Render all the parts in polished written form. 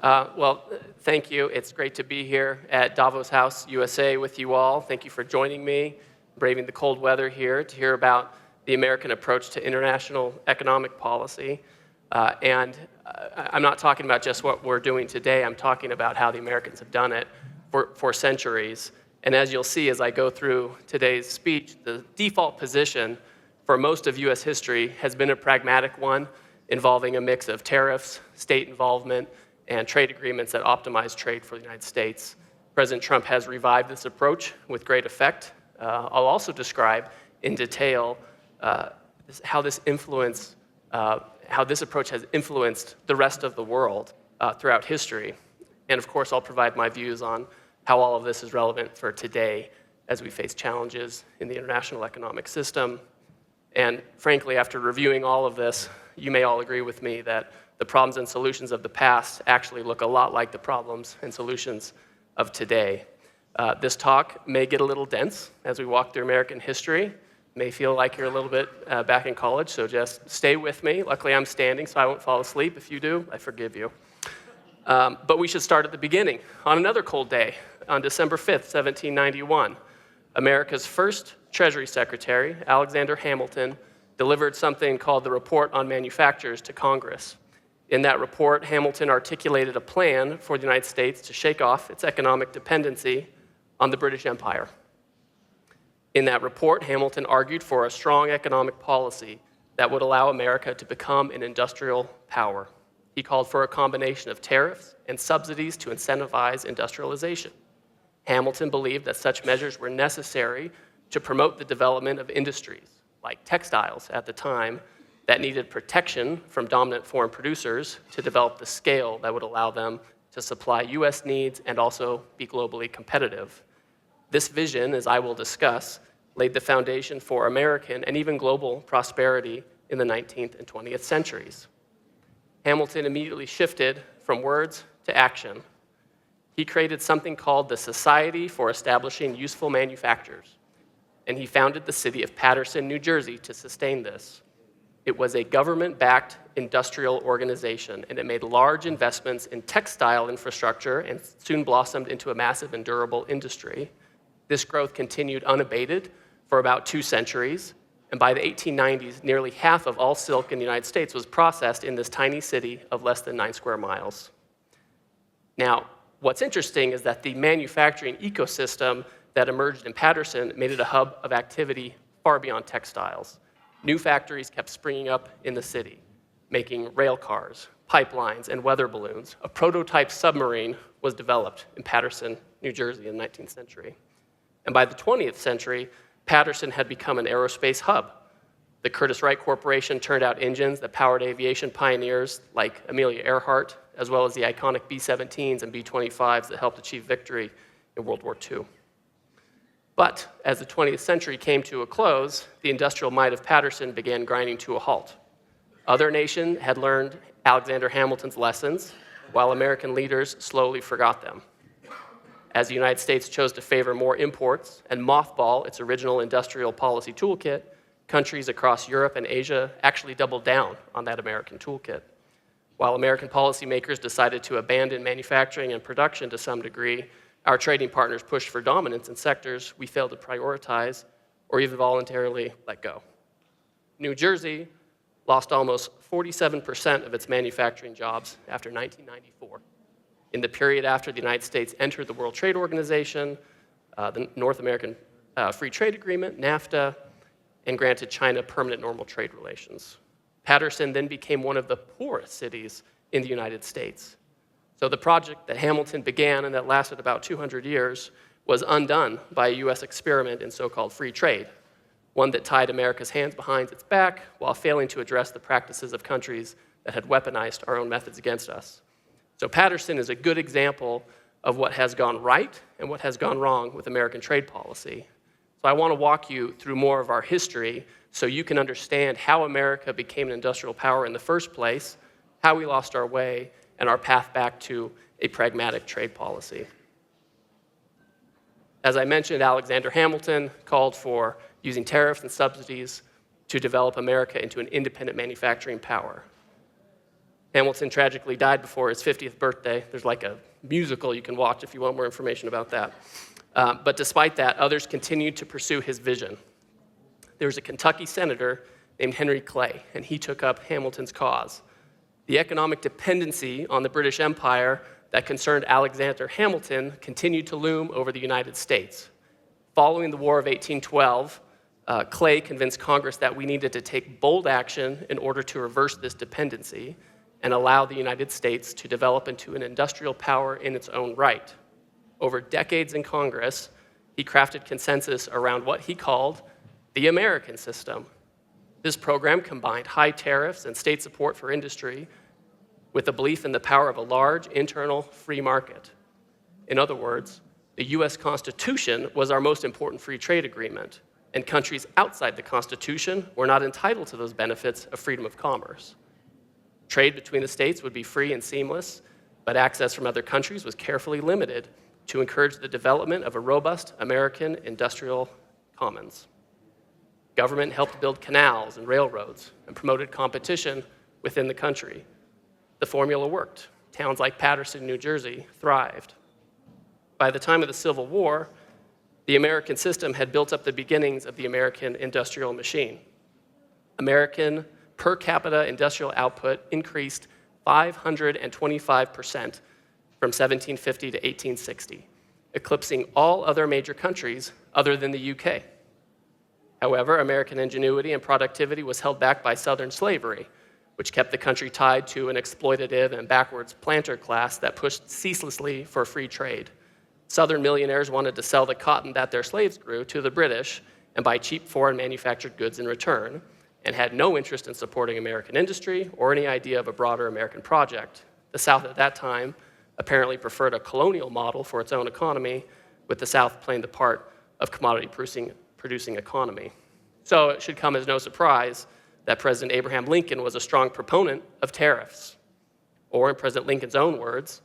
Thank you. It's great to be here at Davos House, USA with you all. Thank you for joining me, braving the cold weather here to hear about the American approach to international economic policy. I'm not talking about just what we're doing today. I'm talking about how the Americans have done it for centuries. And as you'll see as I go through today's speech, the default position for most of US history has been a pragmatic one involving a mix of tariffs, state involvement, and trade agreements that optimize trade for the United States. President Trump has revived this approach with great effect. I'll also describe in detail how this approach has influenced the rest of the world throughout history. And of course, I'll provide my views on how all of this is relevant for today as we face challenges in the international economic system. And frankly, after reviewing all of this, you may all agree with me that the problems and solutions of the past actually look a lot like the problems and solutions of today. This talk may get a little dense as we walk through American history. May feel like you're a little bit back in college, so just stay with me. Luckily, I'm standing, so I won't fall asleep. If you do, I forgive you. But we should start at the beginning. On another cold day, on December 5th, 1791, America's first Treasury Secretary, Alexander Hamilton, delivered something called the Report on Manufactures to Congress. In that report, Hamilton articulated a plan for the United States to shake off its economic dependency on the British Empire. In that report, Hamilton argued for a strong economic policy that would allow America to become an industrial power. He called for a combination of tariffs and subsidies to incentivize industrialization. Hamilton believed that such measures were necessary to promote the development of industries, like textiles at the time, that needed protection from dominant foreign producers to develop the scale that would allow them to supply US needs and also be globally competitive. This vision, as I will discuss, laid the foundation for American and even global prosperity in the 19th and 20th centuries. Hamilton immediately shifted from words to action. He created something called the Society for Establishing Useful Manufactures, and he founded the city of Paterson, New Jersey, to sustain this. It was a government-backed industrial organization, and it made large investments in textile infrastructure and soon blossomed into a massive and durable industry. This growth continued unabated for about 2 centuries, and by the 1890s, nearly half of all silk in the United States was processed in this tiny city of less than 9 square miles. Now, what's interesting is that the manufacturing ecosystem that emerged in Paterson made it a hub of activity far beyond textiles. New factories kept springing up in the city, making rail cars, pipelines, and weather balloons. A prototype submarine was developed in Paterson, New Jersey in the 19th century. And by the 20th century, Paterson had become an aerospace hub. The Curtiss-Wright Corporation turned out engines that powered aviation pioneers like Amelia Earhart, as well as the iconic B-17s and B-25s that helped achieve victory in World War II. But as the 20th century came to a close, the industrial might of Paterson began grinding to a halt. Other nations had learned Alexander Hamilton's lessons, while American leaders slowly forgot them. As the United States chose to favor more imports and mothball its original industrial policy toolkit, countries across Europe and Asia actually doubled down on that American toolkit. While American policymakers decided to abandon manufacturing and production to some degree, our trading partners pushed for dominance in sectors we failed to prioritize or even voluntarily let go. New Jersey lost almost 47% of its manufacturing jobs after 1994. In the period after the United States entered the World Trade Organization, the North American Free Trade Agreement, NAFTA, and granted China permanent normal trade relations. Paterson then became one of the poorest cities in the United States. So the project that Hamilton began and that lasted about 200 years was undone by a US experiment in so-called free trade, one that tied America's hands behind its back while failing to address the practices of countries that had weaponized our own methods against us. So Paterson is a good example of what has gone right and what has gone wrong with American trade policy. So I want to walk you through more of our history so you can understand how America became an industrial power in the first place, how we lost our way, and our path back to a pragmatic trade policy. As I mentioned, Alexander Hamilton called for using tariffs and subsidies to develop America into an independent manufacturing power. Hamilton tragically died before his 50th birthday. There's like a musical you can watch if you want more information about that. But despite that, others continued to pursue his vision. There was a Kentucky senator named Henry Clay, and he took up Hamilton's cause. The economic dependency on the British Empire that concerned Alexander Hamilton continued to loom over the United States. Following the War of 1812, Clay convinced Congress that we needed to take bold action in order to reverse this dependency and allow the United States to develop into an industrial power in its own right. Over decades in Congress, he crafted consensus around what he called the American system. This program combined high tariffs and state support for industry with a belief in the power of a large internal free market. In other words, the US Constitution was our most important free trade agreement, and countries outside the Constitution were not entitled to those benefits of freedom of commerce. Trade between the states would be free and seamless, but access from other countries was carefully limited to encourage the development of a robust American industrial commons. Government helped build canals and railroads and promoted competition within the country. The formula worked. Towns like Paterson, New Jersey, thrived. By the time of the Civil War, the American system had built up the beginnings of the American industrial machine. American per capita industrial output increased 525% from 1750 to 1860, eclipsing all other major countries other than the UK. However, American ingenuity and productivity was held back by Southern slavery, which kept the country tied to an exploitative and backwards planter class that pushed ceaselessly for free trade. Southern millionaires wanted to sell the cotton that their slaves grew to the British and buy cheap foreign manufactured goods in return, and had no interest in supporting American industry or any idea of a broader American project. The South at that time apparently preferred a colonial model for its own economy, with the South playing the part of commodity-producing economy. So it should come as no surprise that President Abraham Lincoln was a strong proponent of tariffs. Or in President Lincoln's own words,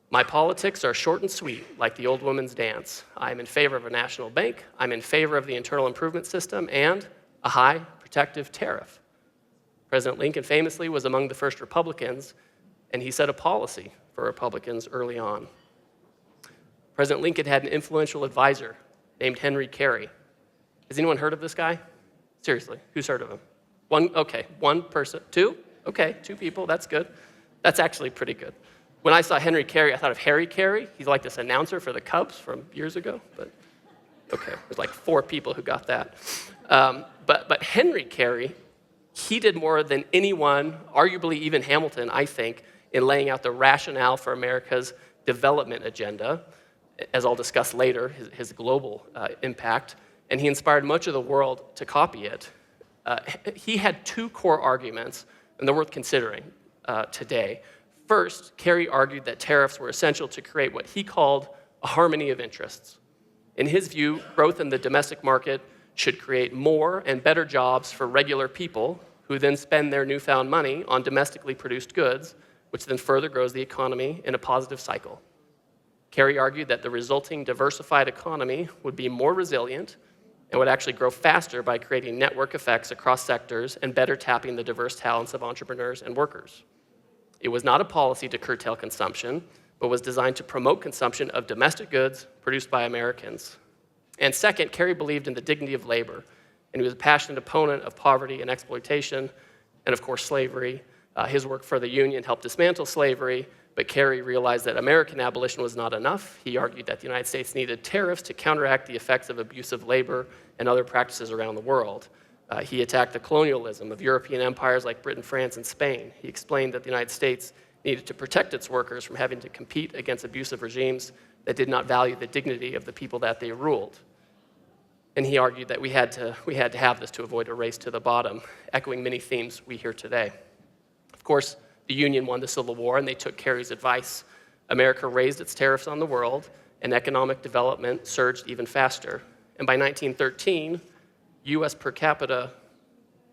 "My politics are short and sweet, like the old woman's dance. I'm in favor of a national bank, I'm in favor of the internal improvement system, and a high protective tariff." President Lincoln famously was among the first Republicans, and he set a policy for Republicans early on. President Lincoln had an influential advisor named Henry Carey. Has anyone heard of this guy? Seriously, who's heard of him? One, okay, one person, two? Okay, two people, that's good. That's actually pretty good. When I saw Henry Carey, I thought of Harry Carey. He's like this announcer for the Cubs from years ago, but okay, there's like 4 people who got that. But Henry Carey, he did more than anyone, arguably even Hamilton, I think, in laying out the rationale for America's development agenda, as I'll discuss later, his global impact, and he inspired much of the world to copy it. He had 2 core arguments, and they're worth considering today. First, Carey argued that tariffs were essential to create what he called a harmony of interests. In his view, growth in the domestic market should create more and better jobs for regular people who then spend their newfound money on domestically produced goods, which then further grows the economy in a positive cycle. Carey argued that the resulting diversified economy would be more resilient and would actually grow faster by creating network effects across sectors and better tapping the diverse talents of entrepreneurs and workers. It was not a policy to curtail consumption, but was designed to promote consumption of domestic goods produced by Americans. And second, Carey believed in the dignity of labor, and he was a passionate opponent of poverty and exploitation, and of course slavery. His work for the Union helped dismantle slavery, but Carey realized that American abolition was not enough. He argued that the United States needed tariffs to counteract the effects of abusive labor and other practices around the world. He attacked the colonialism of European empires like Britain, France, and Spain. He explained that the United States needed to protect its workers from having to compete against abusive regimes that did not value the dignity of the people that they ruled. And he argued that we had to have this to avoid a race to the bottom, echoing many themes we hear today. Of course, the Union won the Civil War, and they took Carey's advice. America raised its tariffs on the world, and economic development surged even faster. And by 1913, US per capita,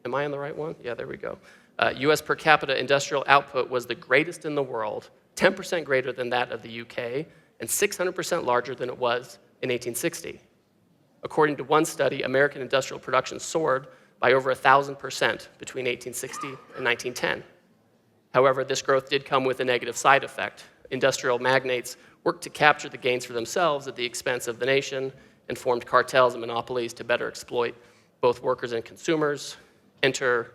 am I on the right one? Yeah, there we go. US per capita industrial output was the greatest in the world, 10% greater than that of the UK, and 600% larger than it was in 1860. According to one study, American industrial production soared by over 1,000% between 1860 and 1910. However, this growth did come with a negative side effect. Industrial magnates worked to capture the gains for themselves at the expense of the nation and formed cartels and monopolies to better exploit both workers and consumers. Enter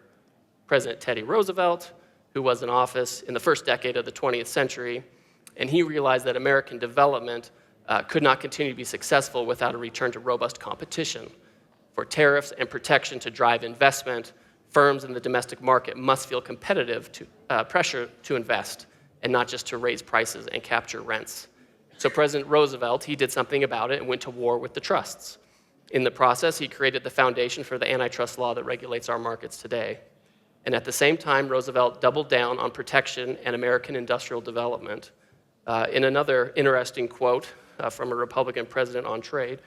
President Teddy Roosevelt, who was in office in the first decade of the 20th century, and he realized that American development could not continue to be successful without a return to robust competition. For tariffs and protection to drive investment, firms in the domestic market must feel competitive pressure to invest and not just to raise prices and capture rents. So President Roosevelt, he did something about it and went to war with the trusts. In the process, he created the foundation for the antitrust law that regulates our markets today. And at the same time, Roosevelt doubled down on protection and American industrial development. In another interesting quote from a Republican president on trade,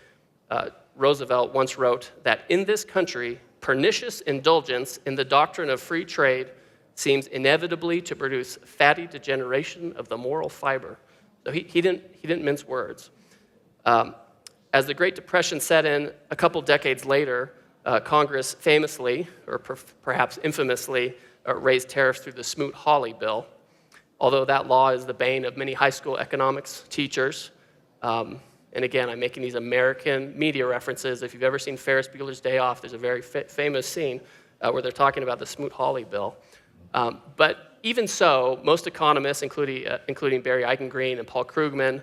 Roosevelt once wrote that in this country, pernicious indulgence in the doctrine of free trade seems inevitably to produce fatty degeneration of the moral fiber. So he didn't mince words. As the Great Depression set in a couple decades later, Congress famously, or perhaps infamously, raised tariffs through the Smoot-Hawley bill. Although that law is the bane of many high school economics teachers, and again, I'm making these American media references. If you've ever seen Ferris Bueller's Day Off, there's a very famous scene where they're talking about the Smoot-Hawley bill. But even so, most economists, including Barry Eichengreen and Paul Krugman,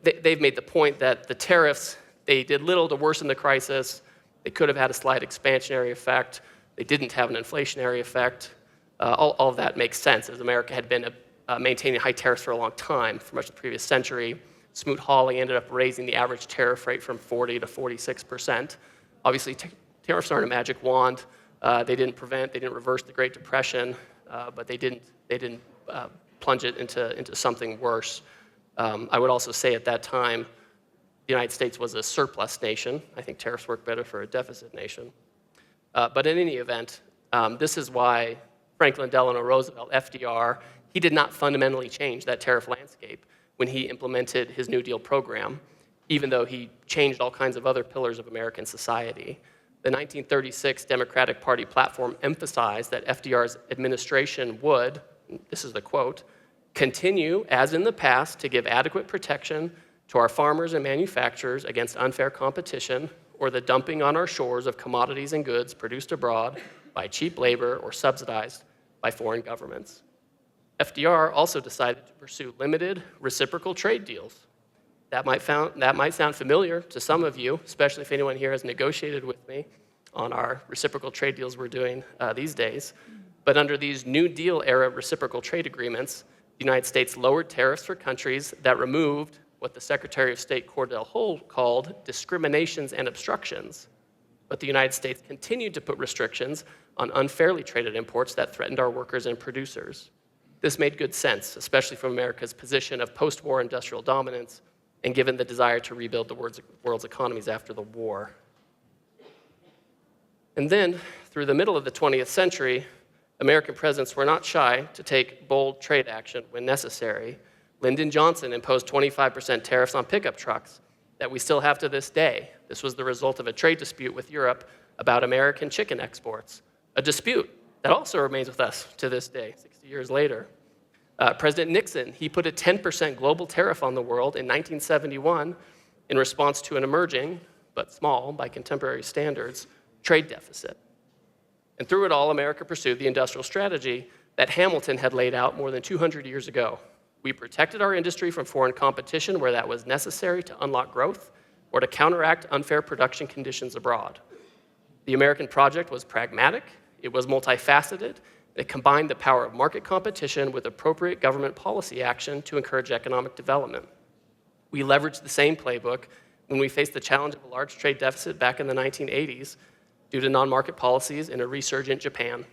they've made the point that the tariffs, they did little to worsen the crisis. They could have had a slight expansionary effect. They didn't have an inflationary effect. All of that makes sense, as America had been maintaining high tariffs for a long time, for much of the previous century. Smoot-Hawley ended up raising the average tariff rate from 40 to 46%. Obviously, tariffs aren't a magic wand. They didn't reverse the Great Depression, but they didn't plunge it into something worse. I would also say at that time, the United States was a surplus nation. I think tariffs work better for a deficit nation. But in any event, this is why Franklin Delano Roosevelt, FDR, he did not fundamentally change that tariff landscape when he implemented his New Deal program, even though he changed all kinds of other pillars of American society. The 1936 Democratic Party platform emphasized that FDR's administration would, this is the quote, continue, as in the past, to give adequate protection to our farmers and manufacturers against unfair competition or the dumping on our shores of commodities and goods produced abroad by cheap labor or subsidized by foreign governments. FDR also decided to pursue limited reciprocal trade deals. That might sound familiar to some of you, especially if anyone here has negotiated with me on our reciprocal trade deals we're doing these days. But under these New Deal era reciprocal trade agreements, the United States lowered tariffs for countries that removed what the Secretary of State Cordell Hull called discriminations and obstructions. But the United States continued to put restrictions on unfairly traded imports that threatened our workers and producers. This made good sense, especially from America's position of post-war industrial dominance and given the desire to rebuild the world's economies after the war. And then, through the middle of the 20th century, American presidents were not shy to take bold trade action when necessary. Lyndon Johnson imposed 25% tariffs on pickup trucks that we still have to this day. This was the result of a trade dispute with Europe about American chicken exports, a dispute that also remains with us to this day, 60 years later. President Nixon, he put a 10% global tariff on the world in 1971 in response to an emerging, but small by contemporary standards, trade deficit. And through it all, America pursued the industrial strategy that Hamilton had laid out more than 200 years ago. We protected our industry from foreign competition where that was necessary to unlock growth or to counteract unfair production conditions abroad. The American project was pragmatic, it was multifaceted, it combined the power of market competition with appropriate government policy action to encourage economic development. We leveraged the same playbook when we faced the challenge of a large trade deficit back in the 1980s due to non-market policies in a resurgent Japan.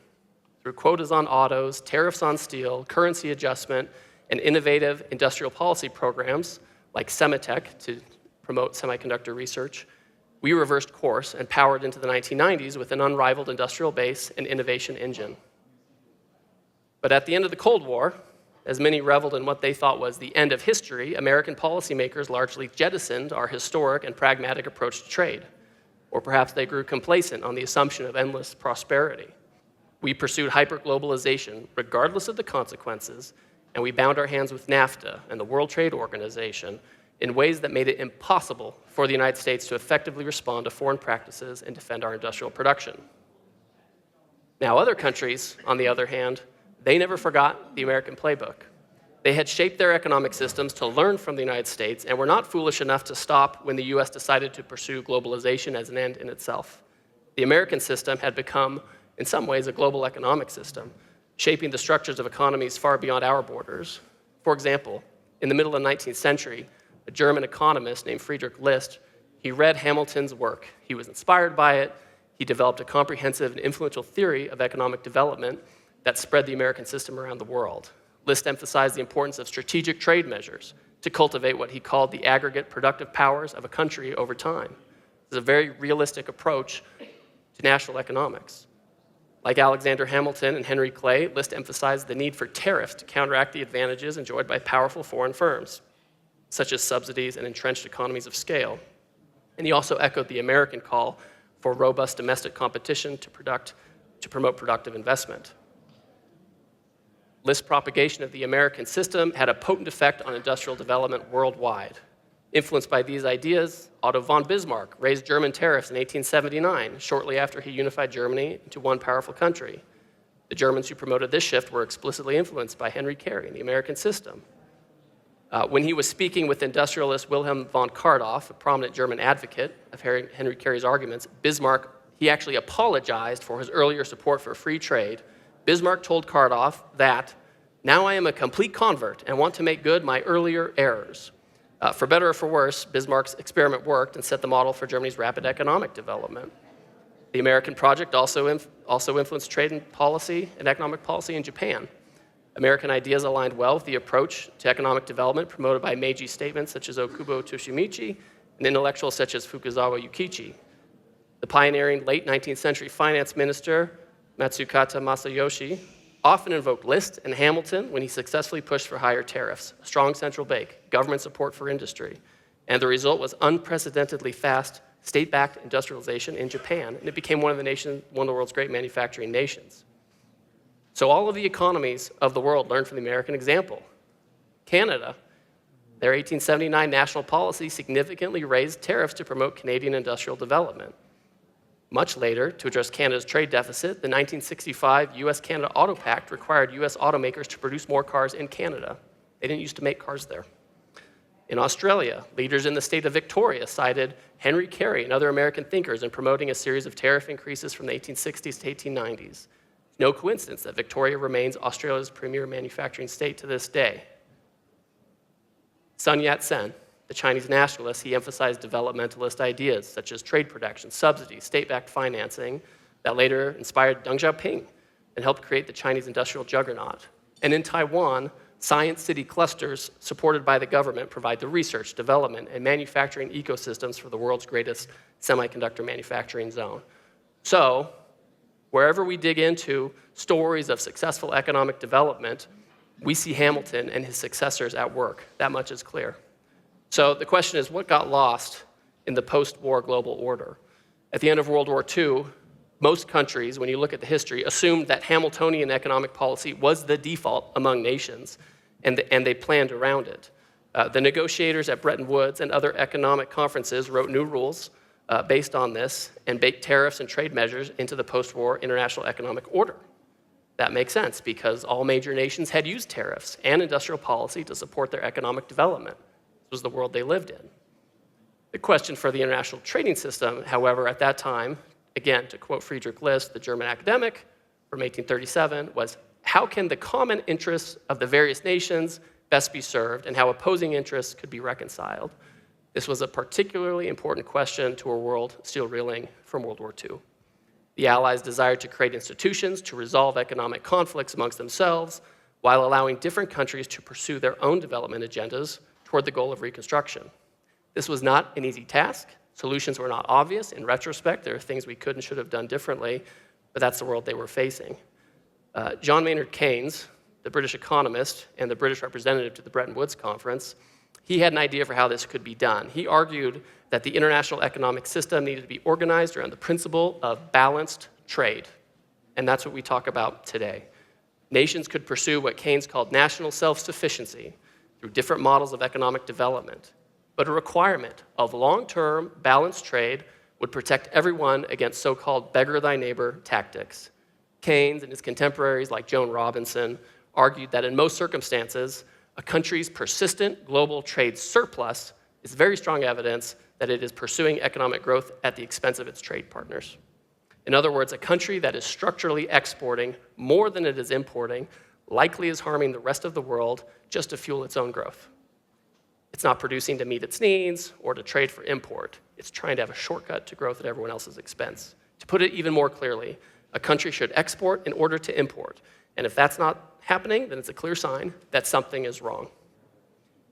Through quotas on autos, tariffs on steel, currency adjustment, and innovative industrial policy programs like Semitech to promote semiconductor research, we reversed course and powered into the 1990s with an unrivaled industrial base and innovation engine. But at the end of the Cold War, as many reveled in what they thought was the end of history, American policymakers largely jettisoned our historic and pragmatic approach to trade. Or perhaps they grew complacent on the assumption of endless prosperity. We pursued hyperglobalization regardless of the consequences, and we bound our hands with NAFTA and the World Trade Organization in ways that made it impossible for the United States to effectively respond to foreign practices and defend our industrial production. Now, other countries, on the other hand, they never forgot the American playbook. They had shaped their economic systems to learn from the United States and were not foolish enough to stop when the US decided to pursue globalization as an end in itself. The American system had become, in some ways, a global economic system, shaping the structures of economies far beyond our borders. For example, in the middle of the 19th century, a German economist named Friedrich List, he read Hamilton's work. He was inspired by it. He developed a comprehensive and influential theory of economic development that spread the American system around the world. List emphasized the importance of strategic trade measures to cultivate what he called the aggregate productive powers of a country over time. This is a very realistic approach to national economics. Like Alexander Hamilton and Henry Clay, List emphasized the need for tariffs to counteract the advantages enjoyed by powerful foreign firms, such as subsidies and entrenched economies of scale. And he also echoed the American call for robust domestic competition to promote productive investment. List's propagation of the American system had a potent effect on industrial development worldwide. Influenced by these ideas, Otto von Bismarck raised German tariffs in 1879, shortly after he unified Germany into one powerful country. The Germans who promoted this shift were explicitly influenced by Henry Carey and the American system. When he was speaking with industrialist Wilhelm von Kardorff, a prominent German advocate of Henry Carey's arguments, Bismarck, he actually apologized for his earlier support for free trade. Bismarck told Kardorff that, "Now I am a complete convert and want to make good my earlier errors." For better or for worse, Bismarck's experiment worked and set the model for Germany's rapid economic development. The American project also influenced trade and policy and economic policy in Japan. American ideas aligned well with the approach to economic development promoted by Meiji statements such as Okubo Toshimichi and intellectuals such as Fukuzawa Yukichi. The pioneering late 19th century finance minister, Matsukata Masayoshi, often invoked List and Hamilton when he successfully pushed for higher tariffs, a strong central bank, government support for industry. And the result was unprecedentedly fast state-backed industrialization in Japan, and it became one of the world's great manufacturing nations. So all of the economies of the world learned from the American example. Canada, their 1879 national policy significantly raised tariffs to promote Canadian industrial development. Much later, to address Canada's trade deficit, the 1965 US-Canada Auto Pact required US automakers to produce more cars in Canada. They didn't used to make cars there. In Australia, leaders in the state of Victoria cited Henry Carey and other American thinkers in promoting a series of tariff increases from the 1860s to 1890s. No coincidence that Victoria remains Australia's premier manufacturing state to this day. Sun Yat-sen, the Chinese nationalist, he emphasized developmentalist ideas such as trade protection, subsidies, state-backed financing that later inspired Deng Xiaoping and helped create the Chinese industrial juggernaut. And in Taiwan, science city clusters supported by the government provide the research, development, and manufacturing ecosystems for the world's greatest semiconductor manufacturing zone. So, wherever we dig into stories of successful economic development, we see Hamilton and his successors at work. That much is clear. So the question is, what got lost in the post-war global order? At the end of World War II, most countries, when you look at the history, assumed that Hamiltonian economic policy was the default among nations, and they planned around it. The negotiators at Bretton Woods and other economic conferences wrote new rules based on this and baked tariffs and trade measures into the post-war international economic order. That makes sense because all major nations had used tariffs and industrial policy to support their economic development. This was the world they lived in. The question for the international trading system, however, at that time, again, to quote Friedrich List, the German academic from 1837, was how can the common interests of the various nations best be served and how opposing interests could be reconciled? This was a particularly important question to a world still reeling from World War II. The Allies desired to create institutions to resolve economic conflicts amongst themselves while allowing different countries to pursue their own development agendas toward the goal of reconstruction. This was not an easy task. Solutions were not obvious. In retrospect, there are things we could and should have done differently, but that's the world they were facing. John Maynard Keynes, the British economist and the British representative to the Bretton Woods Conference, he had an idea for how this could be done. He argued that the international economic system needed to be organized around the principle of balanced trade. and that's what we talk about today. Nations could pursue what Keynes called national self-sufficiency through different models of economic development, but a requirement of long-term balanced trade would protect everyone against so-called beggar-thy-neighbor tactics. Keynes and his contemporaries like Joan Robinson argued that in most circumstances, a country's persistent global trade surplus is very strong evidence that it is pursuing economic growth at the expense of its trade partners. In other words, a country that is structurally exporting more than it is importing likely is harming the rest of the world just to fuel its own growth. It's not producing to meet its needs or to trade for import. It's trying to have a shortcut to growth at everyone else's expense. To put it even more clearly, a country should export in order to import. And if that's not happening, then it's a clear sign that something is wrong.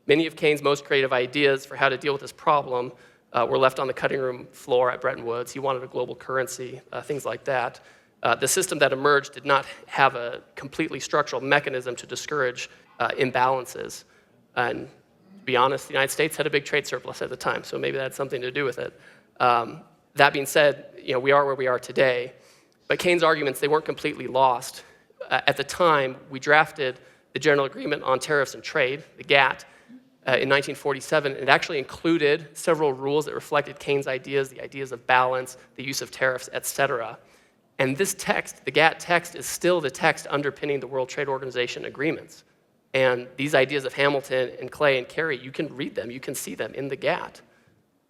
Many of Keynes' most creative ideas for how to deal with this problem were left on the cutting room floor at Bretton Woods. He wanted a global currency, things like that. The system that emerged did not have a completely structural mechanism to discourage imbalances. And to be honest, the United States had a big trade surplus at the time, so maybe that had something to do with it. That being said, we are where we are today, but Keynes' arguments, they weren't completely lost. At the time, we drafted the General Agreement on Tariffs and Trade, the GATT, in 1947. It actually included several rules that reflected Keynes' ideas, the ideas of balance, the use of tariffs, et cetera. And this text, the GATT text, is still the text underpinning the World Trade Organization agreements. And these ideas of Hamilton and Clay and Carey, you can read them, you can see them in the GATT.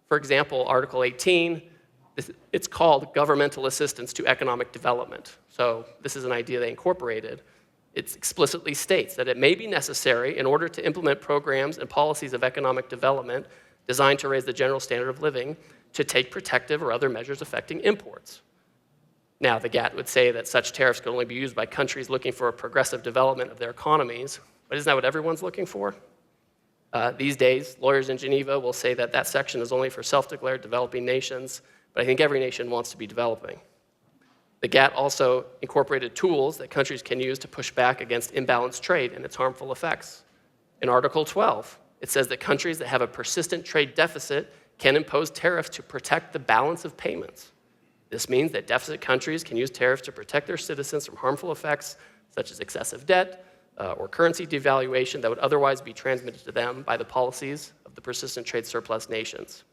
For example, Article 18, it's called governmental assistance to economic development. So this is an idea they incorporated. It explicitly states that it may be necessary in order to implement programs and policies of economic development designed to raise the general standard of living to take protective or other measures affecting imports. Now, the GATT would say that such tariffs could only be used by countries looking for a progressive development of their economies, but isn't that what everyone's looking for? These days, lawyers in Geneva will say that that section is only for self-declared developing nations, but I think every nation wants to be developing. The GATT also incorporated tools that countries can use to push back against imbalanced trade and its harmful effects. In Article 12, it says that countries that have a persistent trade deficit can impose tariffs to protect the balance of payments. This means that deficit countries can use tariffs to protect their citizens from harmful effects such as excessive debt or currency devaluation that would otherwise be transmitted to them by the policies of the persistent trade surplus nations.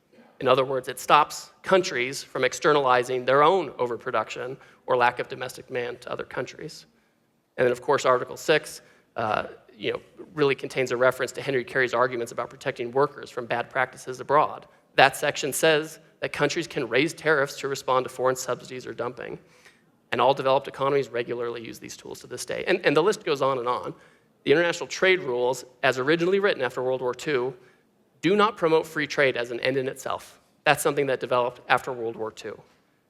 In other words, it stops countries from externalizing their own overproduction or lack of domestic demand to other countries. And then, of course, Article 6 really contains a reference to Henry Carey's arguments about protecting workers from bad practices abroad. That section says that countries can raise tariffs to respond to foreign subsidies or dumping. And all developed economies regularly use these tools to this day. And the list goes on and on. The international trade rules, as originally written after World War II, do not promote free trade as an end in itself. That's something that developed after World War II.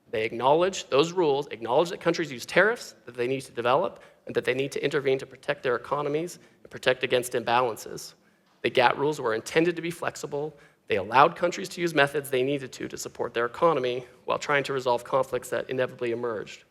They acknowledge, those rules acknowledge that countries use tariffs that they need to develop and that they need to intervene to protect their economies and protect against imbalances. The GATT rules were intended to be flexible. They allowed countries to use methods they needed to support their economy while trying to resolve conflicts that inevitably emerged.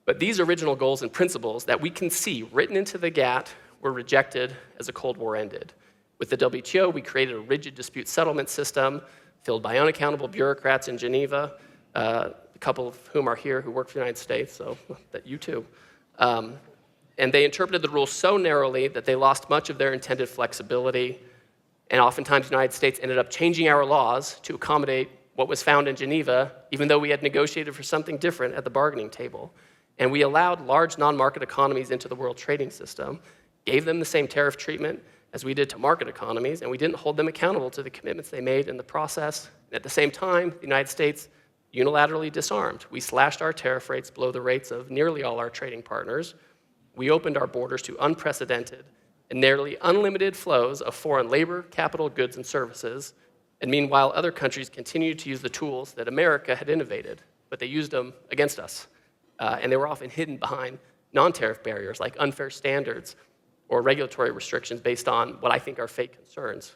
But these original goals and principles that we can see written into the GATT were rejected as the Cold War ended. With the WTO, we created a rigid dispute settlement system filled by unaccountable bureaucrats in Geneva, a couple of whom are here who work for the United States, so that you too. And they interpreted the rules so narrowly that they lost much of their intended flexibility, and oftentimes the United States ended up changing our laws to accommodate what was found in Geneva, even though we had negotiated for something different at the bargaining table. And we allowed large non-market economies into the world trading system, gave them the same tariff treatment as we did to market economies, and we didn't hold them accountable to the commitments they made in the process. And at the same time, the United States unilaterally disarmed. We slashed our tariff rates below the rates of nearly all our trading partners. We opened our borders to unprecedented and nearly unlimited flows of foreign labor, capital, goods, and services. And meanwhile, other countries continued to use the tools that America had innovated, but they used them against us. And they were often hidden behind non-tariff barriers like unfair standards or regulatory restrictions based on what I think are fake concerns.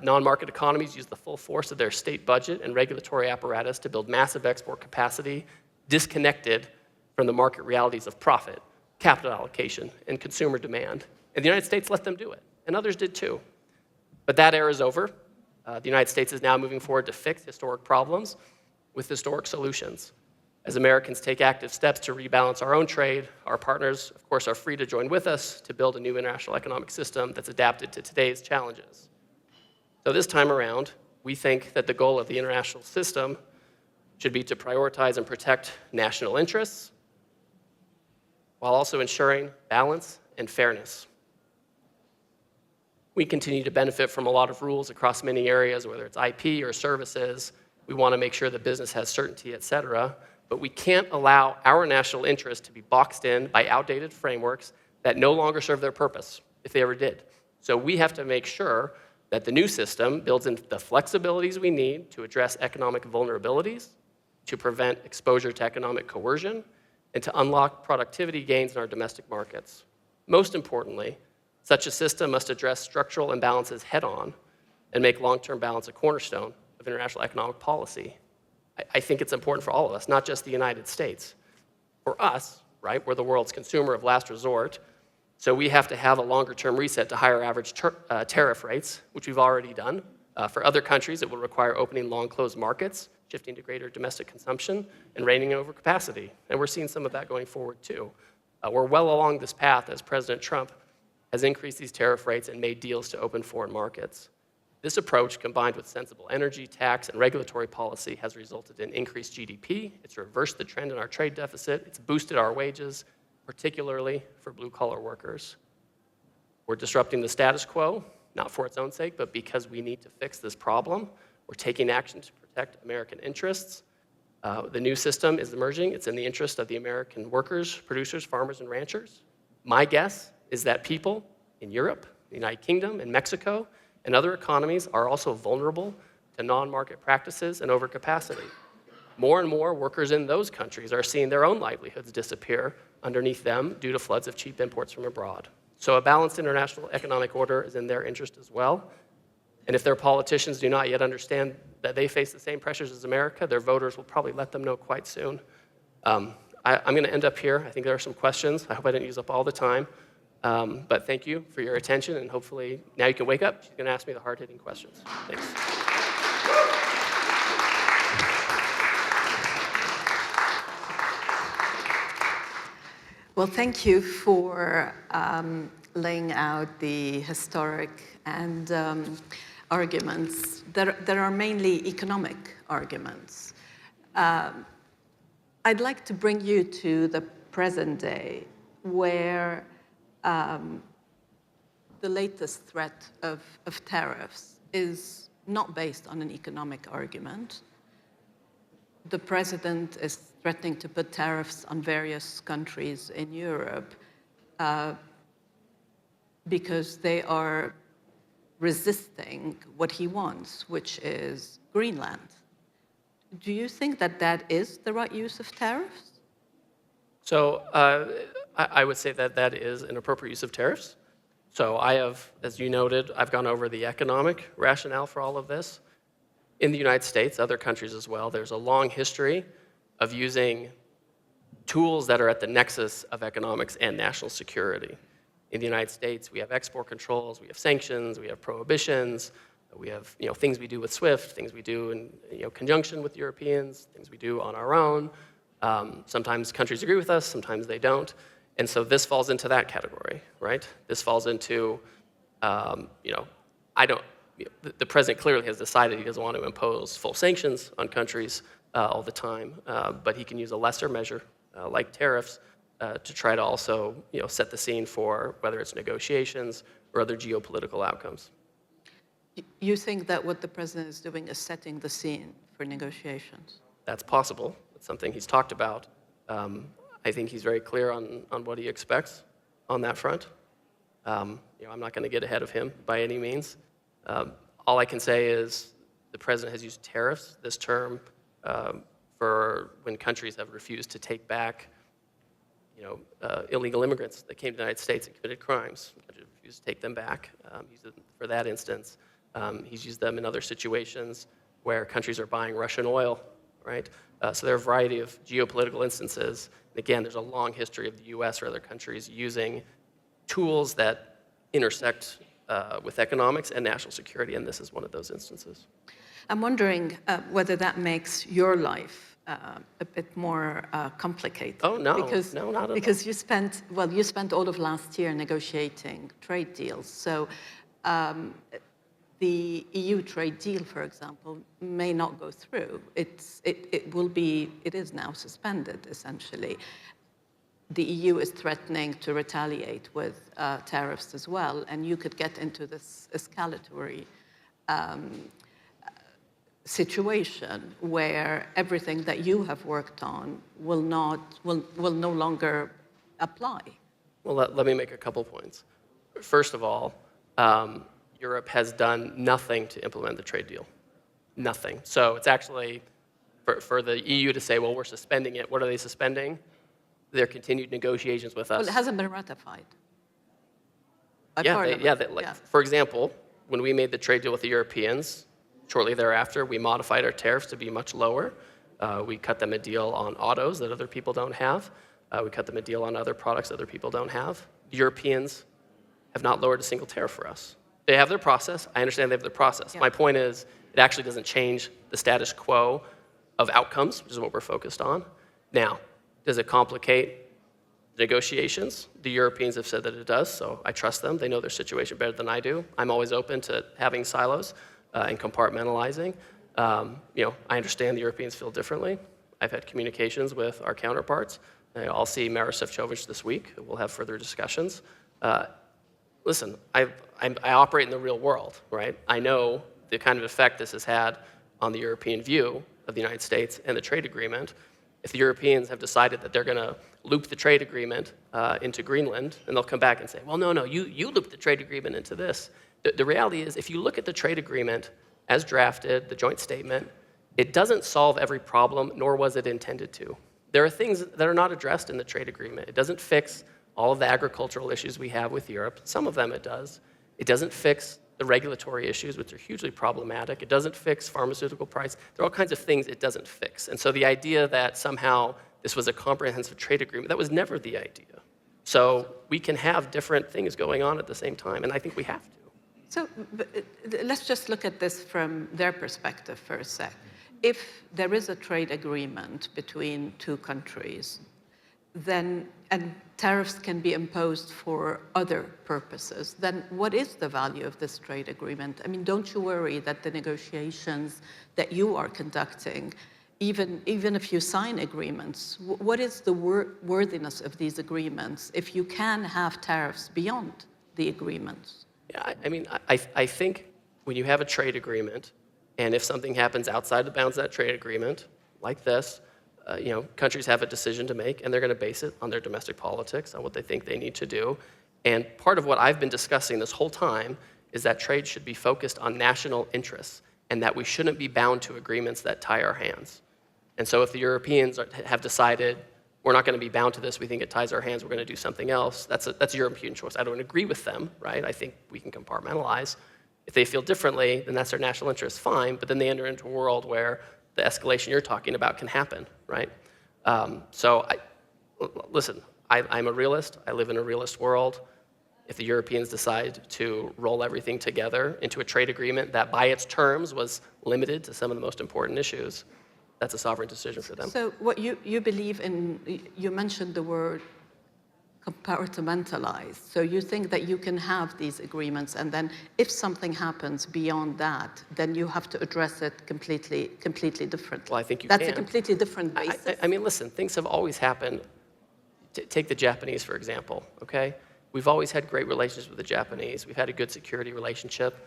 Non-market economies use the full force of their state budget and regulatory apparatus to build massive export capacity, disconnected from the market realities of profit, capital allocation, and consumer demand. And the United States let them do it, and others did too. But that era is over. The United States is now moving forward to fix historic problems with historic solutions. As Americans take active steps to rebalance our own trade, our partners, of course, are free to join with us to build a new international economic system that's adapted to today's challenges. So this time around, we think that the goal of the international system should be to prioritize and protect national interests while also ensuring balance and fairness. We continue to benefit from a lot of rules across many areas, whether it's IP or services. We want to make sure that business has certainty, et cetera. But we can't allow our national interests to be boxed in by outdated frameworks that no longer serve their purpose, if they ever did. So we have to make sure that the new system builds in the flexibilities we need to address economic vulnerabilities, to prevent exposure to economic coercion, and to unlock productivity gains in our domestic markets. Most importantly, such a system must address structural imbalances head-on and make long-term balance a cornerstone of international economic policy. I think it's important for all of us, not just the United States. For us, right, we're the world's consumer of last resort, so we have to have a longer-term reset to higher average tariff rates, which we've already done. For other countries, it will require opening long-closed markets, shifting to greater domestic consumption, and reigning over capacity. And we're seeing some of that going forward, too. We're well along this path as President Trump has increased these tariff rates and made deals to open foreign markets. This approach, combined with sensible energy, tax, and regulatory policy, has resulted in increased GDP. It's reversed the trend in our trade deficit. It's boosted our wages, particularly for blue-collar workers. We're disrupting the status quo, not for its own sake, but because we need to fix this problem. We're taking action to protect American interests. The new system is emerging. It's in the interest of the American workers, producers, farmers, and ranchers. My guess is that people in Europe, the United Kingdom, and Mexico, and other economies are also vulnerable to non-market practices and overcapacity. More and more workers in those countries are seeing their own livelihoods disappear underneath them due to floods of cheap imports from abroad. So a balanced international economic order is in their interest as well. And if their politicians do not yet understand that they face the same pressures as America, their voters will probably let them know quite soon. I'm going to end up here. I think there are some questions. I hope I didn't use up all the time. But thank you for your attention, and hopefully now you can wake up. She's going to ask me the hard-hitting questions. Thanks. Well, thank you for laying out the historic and arguments that are mainly economic arguments. I'd like to bring you to the present day, where the latest threat of tariffs is not based on an economic argument. The president is threatening to put tariffs on various countries in Europe because they are resisting what he wants, which is Greenland. Do you think that that is the right use of tariffs? So I would say that that is an appropriate use of tariffs. So I have, as you noted, I've gone over the economic rationale for all of this. In the United States, other countries as well, there's a long history of using tools that are at the nexus of economics and national security. In the United States, we have export controls, we have sanctions, we have prohibitions, we have things we do with SWIFT, things we do in conjunction with Europeans, things we do on our own. Sometimes countries agree with us, sometimes they don't. And so this falls into that category, right? This falls into, the president clearly has decided he doesn't want to impose full sanctions on countries all the time, but he can use a lesser measure like tariffs to try to also set the scene for whether it's negotiations or other geopolitical outcomes. You think that what the president is doing is setting the scene for negotiations? That's possible. It's something he's talked about. I think he's very clear on what he expects on that front. I'm not going to get ahead of him by any means. All I can say is the president has used tariffs, this term, for when countries have refused to take back illegal immigrants that came to the United States and committed crimes. Countries refused to take them back. For that instance, he's used them in other situations where countries are buying Russian oil, right? So there are a variety of geopolitical instances. And again, there's a long history of the U.S. or other countries using tools that intersect with economics and national security, and this is one of those instances. I'm wondering whether that makes your life a bit more complicated. Oh, no, because, no, not at all. Because you spent all of last year negotiating trade deals. So the EU trade deal, for example, may not go through. It is now suspended, essentially. The EU is threatening to retaliate with tariffs as well, and you could get into this escalatory situation where everything that you have worked on will no longer apply. Well, let me make a couple points. First of all, Europe has done nothing to implement the trade deal. Nothing. So it's actually, for the EU to say, well, we're suspending it, what are they suspending? Their continued negotiations with us. Well, it hasn't been ratified by Yeah, Parliament. For example, when we made the trade deal with the Europeans, shortly thereafter, we modified our tariffs to be much lower. We cut them a deal on autos that other people don't have. We cut them a deal on other products other people don't have. The Europeans have not lowered a single tariff for us. They have their process. I understand they have their process. Yeah. My point is, it actually doesn't change the status quo of outcomes, which is what we're focused on. Now, does it complicate negotiations? The Europeans have said that it does, so I trust them. They know their situation better than I do. I'm always open to having silos and compartmentalizing. I understand the Europeans feel differently. I've had communications with our counterparts. I'll see Maros Šefčovič this week. We'll have further discussions. Listen, I operate in the real world, right? I know the kind of effect this has had on the European view of the United States and the trade agreement. If the Europeans have decided that they're going to loop the trade agreement into Greenland, and they'll come back and say, well, no, you looped the trade agreement into this. The reality is, if you look at the trade agreement as drafted, the joint statement, it doesn't solve every problem, nor was it intended to. There are things that are not addressed in the trade agreement. It doesn't fix all of the agricultural issues we have with Europe. Some of them it does. It doesn't fix the regulatory issues, which are hugely problematic. It doesn't fix pharmaceutical price. There are all kinds of things it doesn't fix. And so the idea that somehow this was a comprehensive trade agreement, that was never the idea. So we can have different things going on at the same time, and I think we have to. So let's just look at this from their perspective for a sec. If there is a trade agreement between two countries, then, and tariffs can be imposed for other purposes, then what is the value of this trade agreement? I mean, don't you worry that the negotiations that you are conducting, even if you sign agreements, what is the worthiness of these agreements if you can have tariffs beyond the agreements? Yeah, I mean, I think when you have a trade agreement, and if something happens outside the bounds of that trade agreement, like this, countries have a decision to make, and they're going to base it on their domestic politics, on what they think they need to do. And part of what I've been discussing this whole time is that trade should be focused on national interests, and that we shouldn't be bound to agreements that tie our hands. And so if the Europeans have decided, we're not going to be bound to this, we think it ties our hands, we're going to do something else, that's a European choice. I don't agree with them, right? I think we can compartmentalize. If they feel differently, then that's their national interest, fine, but then they enter into a world where the escalation you're talking about can happen, right? Listen, I'm a realist. I live in a realist world. If the Europeans decide to roll everything together into a trade agreement that by its terms was limited to some of the most important issues, that's a sovereign decision for them. So what you believe in, you mentioned the word compartmentalize. So you think that you can have these agreements, and then if something happens beyond that, then you have to address it completely differently. Well, I think you That's can. a completely different basis. I mean, listen, things have always happened. Take the Japanese, for example, okay? We've always had great relations with the Japanese. We've had a good security relationship.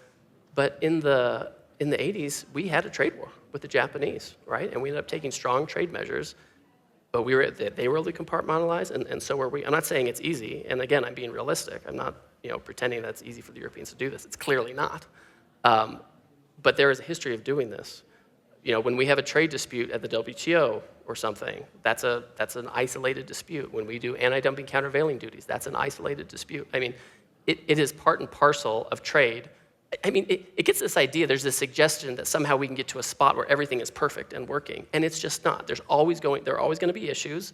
But in the 80s, we had a trade war with the Japanese, right? And we ended up taking strong trade measures. But they were able to compartmentalize, and so were we. I'm not saying it's easy, and again, I'm being realistic. I'm not pretending that it's easy for the Europeans to do this. It's clearly not. But there is a history of doing this. When we have a trade dispute at the WTO or something, that's an isolated dispute. When we do anti-dumping countervailing duties, that's an isolated dispute. I mean, it is part and parcel of trade. I mean, it gets this idea, there's this suggestion that somehow we can get to a spot where everything is perfect and working, and it's just not. There are always going to be issues.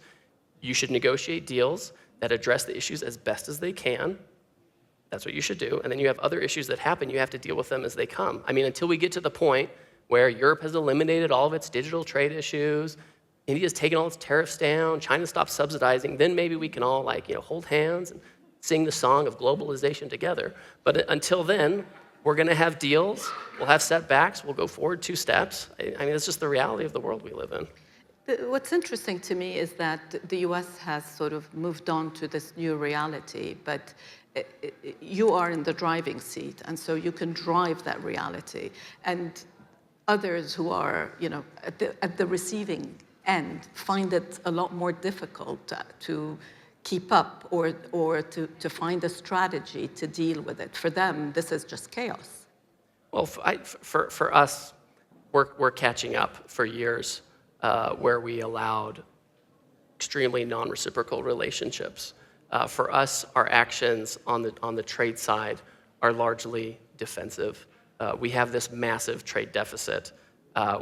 You should negotiate deals that address the issues as best as they can. That's what you should do. And then you have other issues that happen, you have to deal with them as they come. I mean, until we get to the point where Europe has eliminated all of its digital trade issues, India's taken all its tariffs down, China stops subsidizing, then maybe we can all hold hands and sing the song of globalization together. But until then, we're gonna have deals, we'll have setbacks, we'll go forward 2 steps. I mean, it's just the reality of the world we live in. What's interesting to me is that the US has sort of moved on to this new reality, but you are in the driving seat, and so you can drive that reality. And others who are, at the receiving end find it a lot more difficult to keep up or to find a strategy to deal with it. For them, this is just chaos. Well, for us, we're catching up for years where we allowed extremely non-reciprocal relationships. For us, our actions on the trade side are largely defensive. We have this massive trade deficit,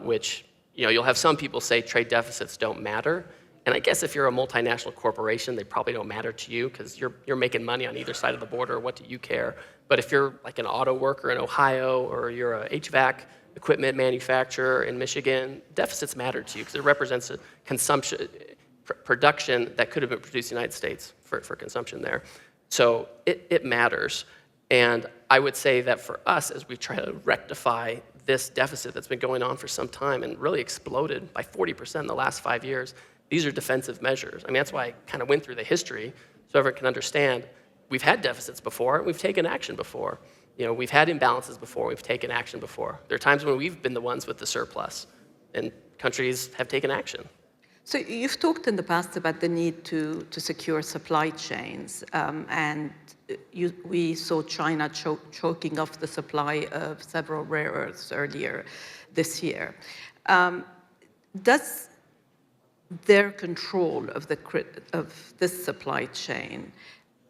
which you'll have some people say trade deficits don't matter. And I guess if you're a multinational corporation, they probably don't matter to you because you're making money on either side of the border. What do you care? But if you're like an auto worker in Ohio or you're a HVAC equipment manufacturer in Michigan, deficits matter to you because it represents a consumption, production that could have been produced in the United States for consumption there. So it matters. And I would say that for us, as we try to rectify this deficit that's been going on for some time and really exploded by 40% in the last 5 years, these are defensive measures. I mean, that's why I kind of went through the history so everyone can understand we've had deficits before, and we've taken action before. We've had imbalances before, we've taken action before. There are times when we've been the ones with the surplus, and countries have taken action. So you've talked in the past about the need to secure supply chains, and we saw China choking off the supply of several rare earths earlier this year. Does their control of this supply chain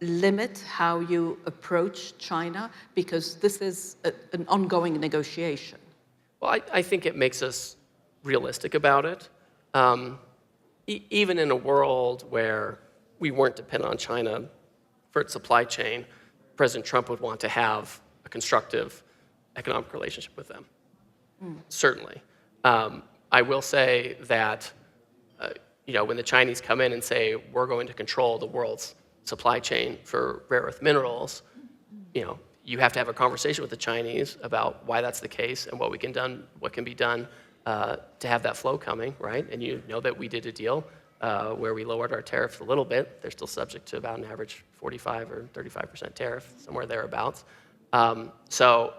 limit how you approach China? Because this is an ongoing negotiation. Well, I think it makes us realistic about it. Even in a world where we weren't dependent on China for its supply chain, President Trump would want to have a constructive economic relationship with them. Certainly. I will say that when the Chinese come in and say, we're going to control the world's supply chain for rare earth minerals, you have to have a conversation with the Chinese about why that's the case and what can be done to have that flow coming, right? And you know that we did a deal where we lowered our tariffs a little bit. They're still subject to about an average 45 or 35% tariff, somewhere thereabouts. So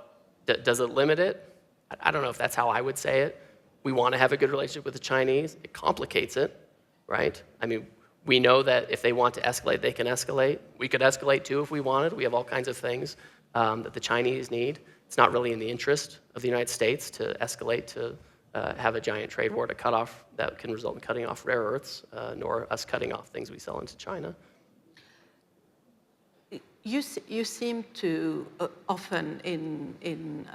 does it limit it? I don't know if that's how I would say it. We want to have a good relationship with the Chinese. It complicates it, right? I mean, we know that if they want to escalate, they can escalate. We could escalate too if we wanted. We have all kinds of things that the Chinese need. It's not really in the interest of the United States to escalate to have a giant trade war to cut off that can result in cutting off rare earths, nor us cutting off things we sell into China. You seem to often in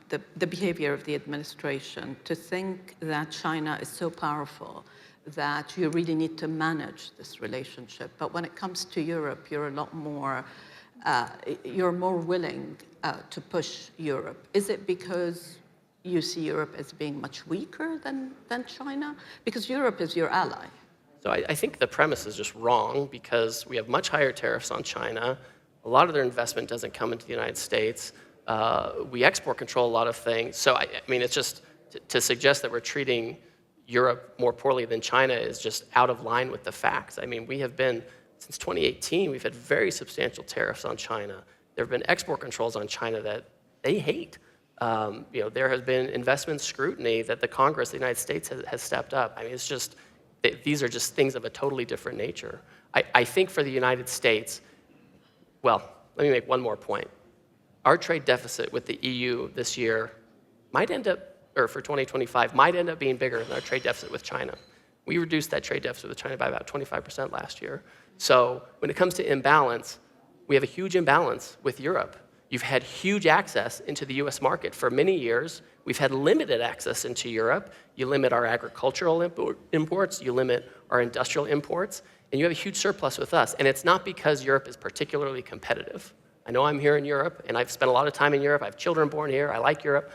the behavior of the administration to think that China is so powerful that you really need to manage this relationship. But when it comes to Europe, you're a lot more, you're more willing to push Europe. Is it because you see Europe as being much weaker than China? Because Europe is your ally. So I think the premise is just wrong because we have much higher tariffs on China. A lot of their investment doesn't come into the United States. We export control a lot of things. So, I mean, it's just to suggest that we're treating Europe more poorly than China is just out of line with the facts. I mean, we have been, since 2018, we've had very substantial tariffs on China. There have been export controls on China that they hate. There has been investment scrutiny that the Congress of the United States has stepped up. I mean, it's just, these are just things of a totally different nature. I think for the United States, well, let me make one more point. Our trade deficit with the EU this year might end up, or for 2025, might end up being bigger than our trade deficit with China. We reduced that trade deficit with China by about 25% last year. So when it comes to imbalance, we have a huge imbalance with Europe. You've had huge access into the US market. For many years, we've had limited access into Europe. You limit our agricultural imports, you limit our industrial imports, and you have a huge surplus with us. And it's not because Europe is particularly competitive. I know I'm here in Europe, and I've spent a lot of time in Europe. I have children born here. I like Europe.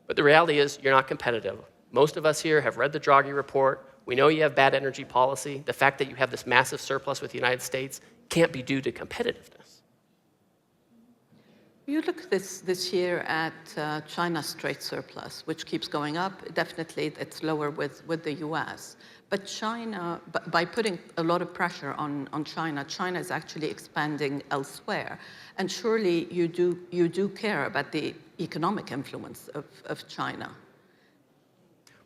But the reality is you're not competitive. Most of us here have read the Draghi report. We know you have bad energy policy. The fact that you have this massive surplus with the United States can't be due to competitiveness. You look this year at China's trade surplus, which keeps going up. Definitely, it's lower with the US. But China, by putting a lot of pressure on China, China is actually expanding elsewhere. And surely you do care about the economic influence of China.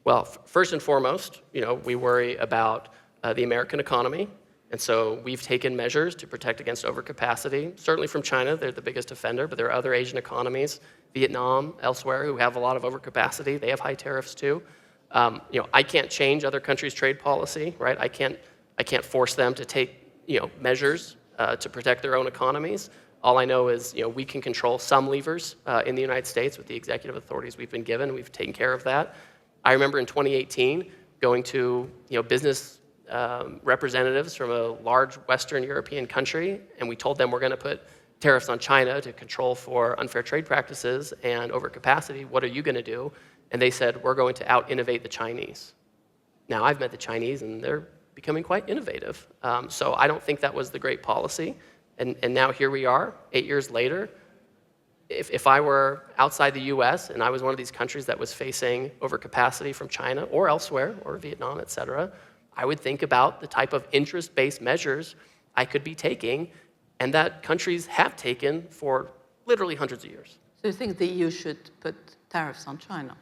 Well, first and foremost, we worry about the American economy. And so we've taken measures to protect against overcapacity, certainly from China. They're the biggest offender, but there are other Asian economies, Vietnam, elsewhere, who have a lot of overcapacity. They have high tariffs too. I can't change other countries' trade policy, right? I can't force them to take measures to protect their own economies. All I know is we can control some levers in the United States with the executive authorities we've been given. We've taken care of that. I remember in 2018 going to business representatives from a large Western European country, and we told them we're going to put tariffs on China to control for unfair trade practices and overcapacity. What are you going to do? And they said, we're going to out-innovate the Chinese. Now, I've met the Chinese, and they're becoming quite innovative. So I don't think that was the great policy. And now here we are, 8 years later. If I were outside the US and I was one of these countries that was facing overcapacity from China or elsewhere, or Vietnam, et cetera, I would think about the type of interest-based measures I could be taking and that countries have taken for literally hundreds of years. So you think the EU should put tariffs on China?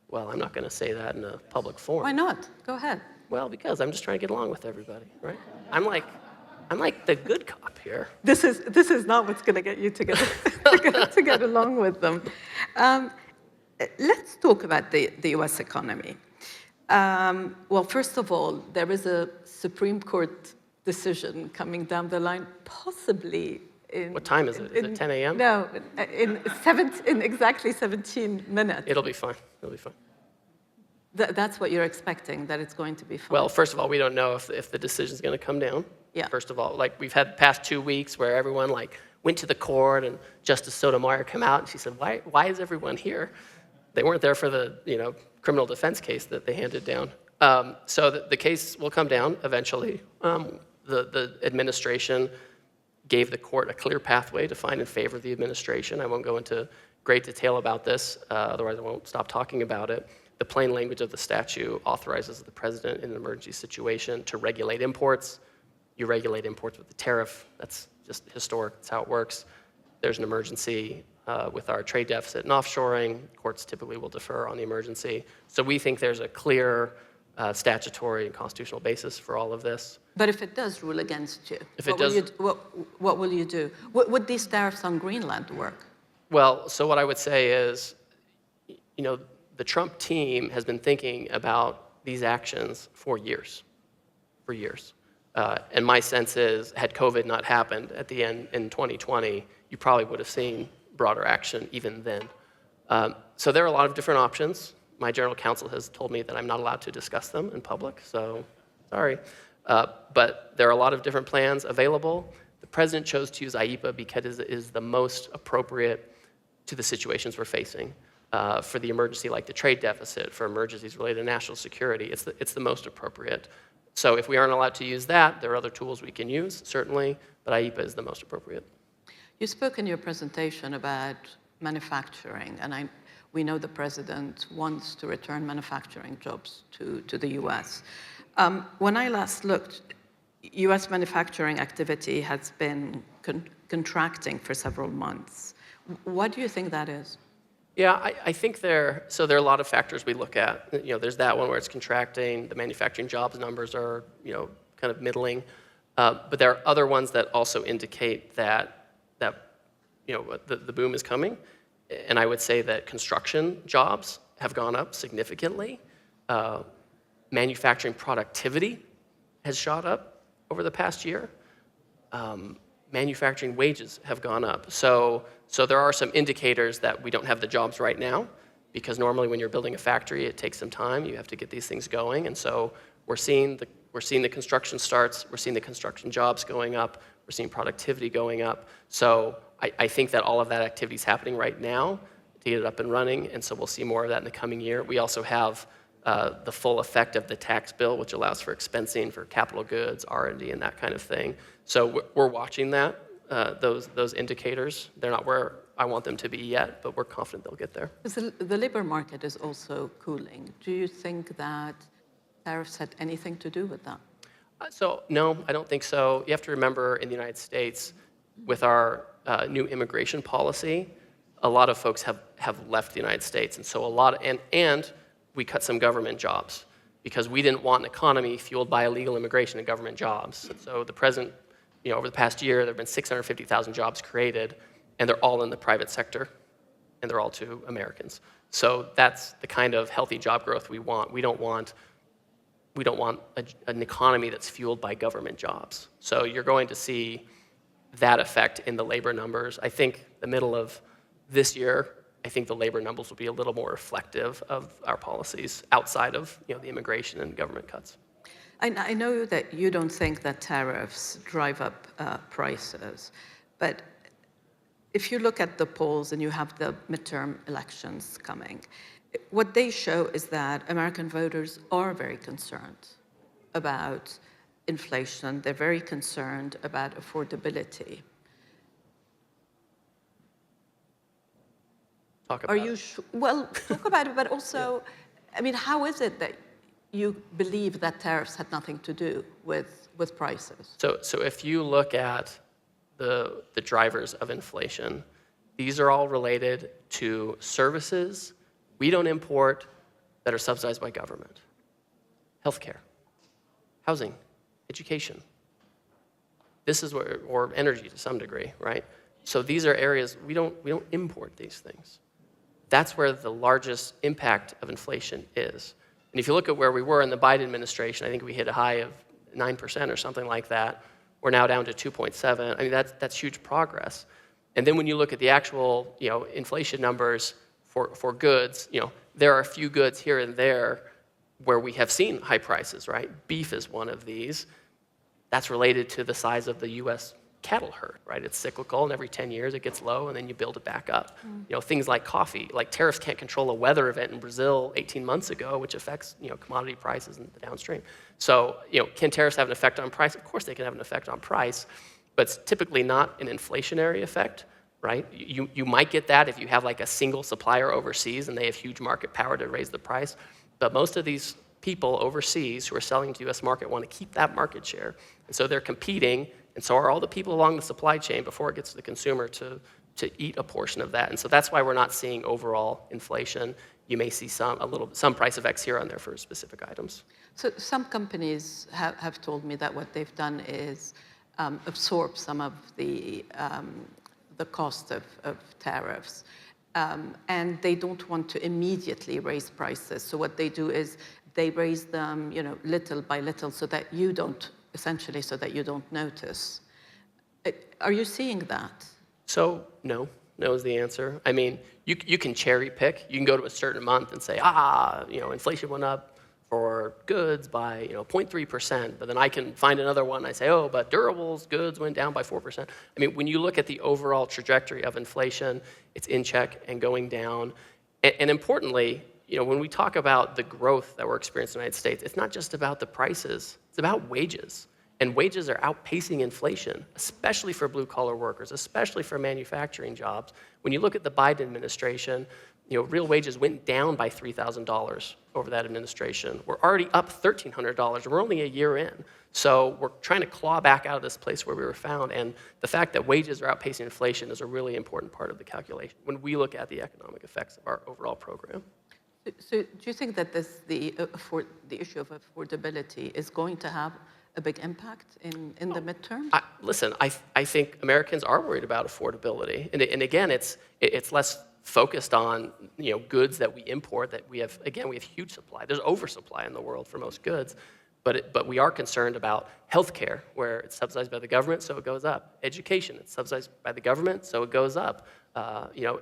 Well, I'm not going to say that in a public forum. Why not? Go ahead. Well, because I'm just trying to get along with everybody, right? I'm like the good cop here. This is not what's going to get you to get along with them. Let's talk about the U.S. economy. Well, first of all, there is a Supreme Court decision coming down the line, possibly in... What time is it? Is it 10 a.m.? No, in exactly 17 minutes. It'll be fine. It'll be fine. That's what you're expecting, that it's going to be fine? Well, first of all, we don't know if the decision's going to come down. Yeah. First of all, we've had the past 2 weeks where everyone went to the court, and Justice Sotomayor came out and she said, "Why is everyone here?" They weren't there for the criminal defense case that they handed down. So the case will come down eventually. The administration gave the court a clear pathway to find in favor of the administration. I won't go into great detail about this, otherwise I won't stop talking about it. The plain language of the statute authorizes the president in an emergency situation to regulate imports. You regulate imports with the tariff. That's just historic. That's how it works. There's an emergency with our trade deficit and offshoring. Courts typically will defer on the emergency. So we think there's a clear statutory and constitutional basis for all of this. But if it does rule against you, what will you do? Would these tariffs on Greenland work? Well, so what I would say is, the Trump team has been thinking about these actions for years. And my sense is, had COVID not happened at the end in 2020, you probably would have seen broader action even then. So there are a lot of different options. My general counsel has told me that I'm not allowed to discuss them in public, so sorry. But there are a lot of different plans available. The president chose to use IEEPA because it is the most appropriate to the situations we're facing. For the emergency like the trade deficit, for emergencies related to national security, it's the most appropriate. So if we aren't allowed to use that, there are other tools we can use, certainly, but IEEPA is the most appropriate. You spoke in your presentation about manufacturing, and we know the president wants to return manufacturing jobs to the US. When I last looked, US manufacturing activity has been contracting for several months. What do you think that is? Yeah, I think there are a lot of factors we look at. There's that one where it's contracting. The manufacturing jobs numbers are, kind of middling. But there are other ones that also indicate that the boom is coming. And I would say that construction jobs have gone up significantly. Manufacturing productivity has shot up over the past year. Manufacturing wages have gone up. So there are some indicators that we don't have the jobs right now, because normally when you're building a factory, it takes some time. You have to get these things going. And so we're seeing the construction starts, we're seeing the construction jobs going up, we're seeing productivity going up. So I think that all of that activity is happening right now to get it up and running, and so we'll see more of that in the coming year. We also have the full effect of the tax bill, which allows for expensing for capital goods, R&D, and that kind of thing. So we're watching that, those indicators. They're not where I want them to be yet, but we're confident they'll get there. Because the labor market is also cooling. Do you think that tariffs had anything to do with that? So no, I don't think so. You have to remember in the United States, with our new immigration policy, a lot of folks have left the United States. And so and we cut some government jobs because we didn't want an economy fueled by illegal immigration and government jobs. And so the president, over the past year, there have been 650,000 jobs created, and they're all in the private sector, and they're all to Americans. So that's the kind of healthy job growth we want. We don't want an economy that's fueled by government jobs. So you're going to see that effect in the labor numbers. I think the middle of this year, I think the labor numbers will be a little more reflective of our policies outside of the immigration and government cuts. I know that you don't think that tariffs drive up prices, but if you look at the polls and you have the midterm elections coming, what they show is that American voters are very concerned about inflation. They're very concerned about affordability. Talk about it. Well, talk about it, but also, I mean, how is it that you believe that tariffs had nothing to do with prices? So if you look at the drivers of inflation, these are all related to services we don't import that are subsidized by government. Healthcare, housing, education. This is where, or energy to some degree, right? So these are areas we don't import these things. That's where the largest impact of inflation is. And if you look at where we were in the Biden administration, I think we hit a high of 9% or something like that. We're now down to 2.7. I mean, that's huge progress. And then when you look at the actual, inflation numbers for goods, there are a few goods here and there where we have seen high prices, right? Beef is one of these. That's related to the size of the U.S. cattle herd, right? It's cyclical, and every 10 years it gets low, and then you build it back up. Things like coffee, like tariffs can't control a weather event in Brazil 18 months ago, which affects, commodity prices and the downstream. So, can tariffs have an effect on price? Of course they can have an effect on price, but it's typically not an inflationary effect, right? You might get that if you have like a single supplier overseas and they have huge market power to raise the price, but most of these people overseas who are selling to the U.S. market want to keep that market share, and so they're competing, and so are all the people along the supply chain before it gets to the consumer to eat a portion of that. And so that's why we're not seeing overall inflation. You may see some price effects here and there for specific items. So some companies have told me that what they've done is absorb some of the cost of tariffs. And they don't want to immediately raise prices. So what they do is they raise them, little by little, so that you don't notice. Are you seeing that? So no is the answer. I mean, you can cherry pick. You can go to a certain month and say, inflation went up for goods by 0.3%, but then I can find another one and I say, but durables, goods went down by 4%. I mean, when you look at the overall trajectory of inflation, it's in check and going down. And importantly, when we talk about the growth that we're experiencing in the United States, it's not just about the prices, it's about wages. And wages are outpacing inflation, especially for blue-collar workers, especially for manufacturing jobs. When you look at the Biden administration, real wages went down by $3,000 over that administration. We're already up $1,300. We're only a year in. So we're trying to claw back out of this place where we were found. And the fact that wages are outpacing inflation is a really important part of the calculation when we look at the economic effects of our overall program. So do you think that the issue of affordability is going to have a big impact in the midterm? Listen, I think Americans are worried about affordability. And again, it's less focused on goods that we import that we have huge supply. There's oversupply in the world for most goods, but we are concerned about healthcare, where it's subsidized by the government, so it goes up. Education, it's subsidized by the government, so it goes up.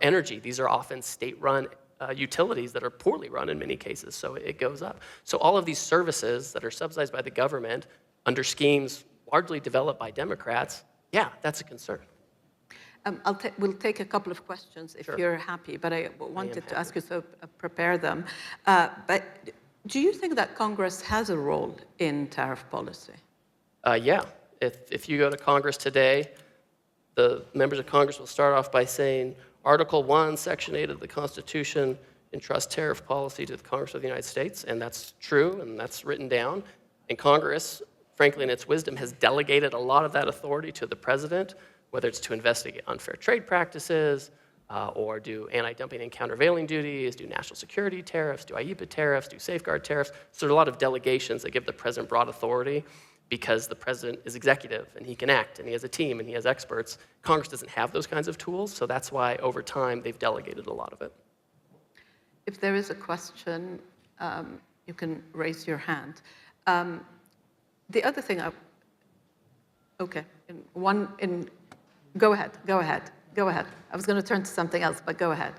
Energy, these are often state-run utilities that are poorly run in many cases, so it goes up. So all of these services that are subsidized by the government under schemes largely developed by Democrats, that's a concern. We'll take a couple of questions if Sure. You're happy, but I wanted to ask you, so prepare them. But Do you think that Congress has a role in tariff policy? Yeah, if you go to Congress today, the members of Congress will start off by saying, Article 1, Section 8 of the Constitution entrusts tariff policy to the Congress of the United States, and that's true, and that's written down. And Congress, frankly, in its wisdom, has delegated a lot of that authority to the president, whether it's to investigate unfair trade practices, or do anti-dumping and countervailing duties, do national security tariffs, do IEEPA tariffs, do safeguard tariffs. So there are a lot of delegations that give the president broad authority because the president is executive and he can act and he has a team and he has experts. Congress doesn't have those kinds of tools, so that's why over time they've delegated a lot of it. If there is a question, you can raise your hand. The other thing, okay, go ahead. Go ahead. I was going to turn to something else, but go ahead.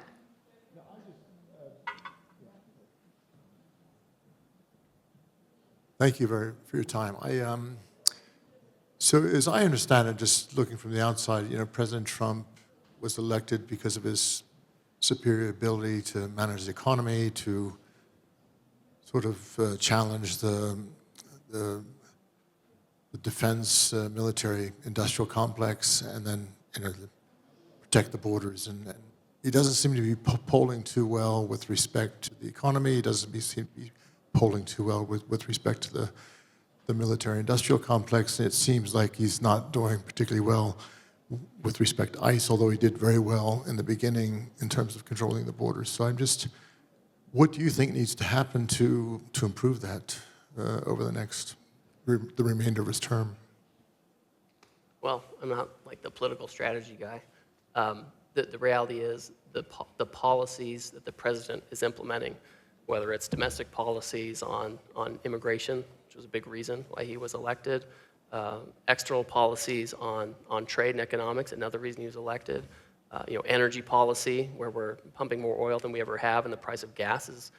Thank you for your time. So as I understand it, just looking from the outside, President Trump was elected because of his superior ability to manage the economy, to sort of challenge the defense military industrial complex, and then protect the borders. And he doesn't seem to be polling too well with respect to the economy. He doesn't seem to be polling too well with respect to the military industrial complex. And it seems like he's not doing particularly well with respect to ICE, although he did very well in the beginning in terms of controlling the borders. So what do you think needs to happen to improve that over the remainder of his term? Well, I'm not like the political strategy guy. The reality is the policies that the president is implementing, whether it's domestic policies on immigration, which was a big reason why he was elected, external policies on trade and economics, another reason he was elected, energy policy, where we're pumping more oil than we ever have, and the price of gas is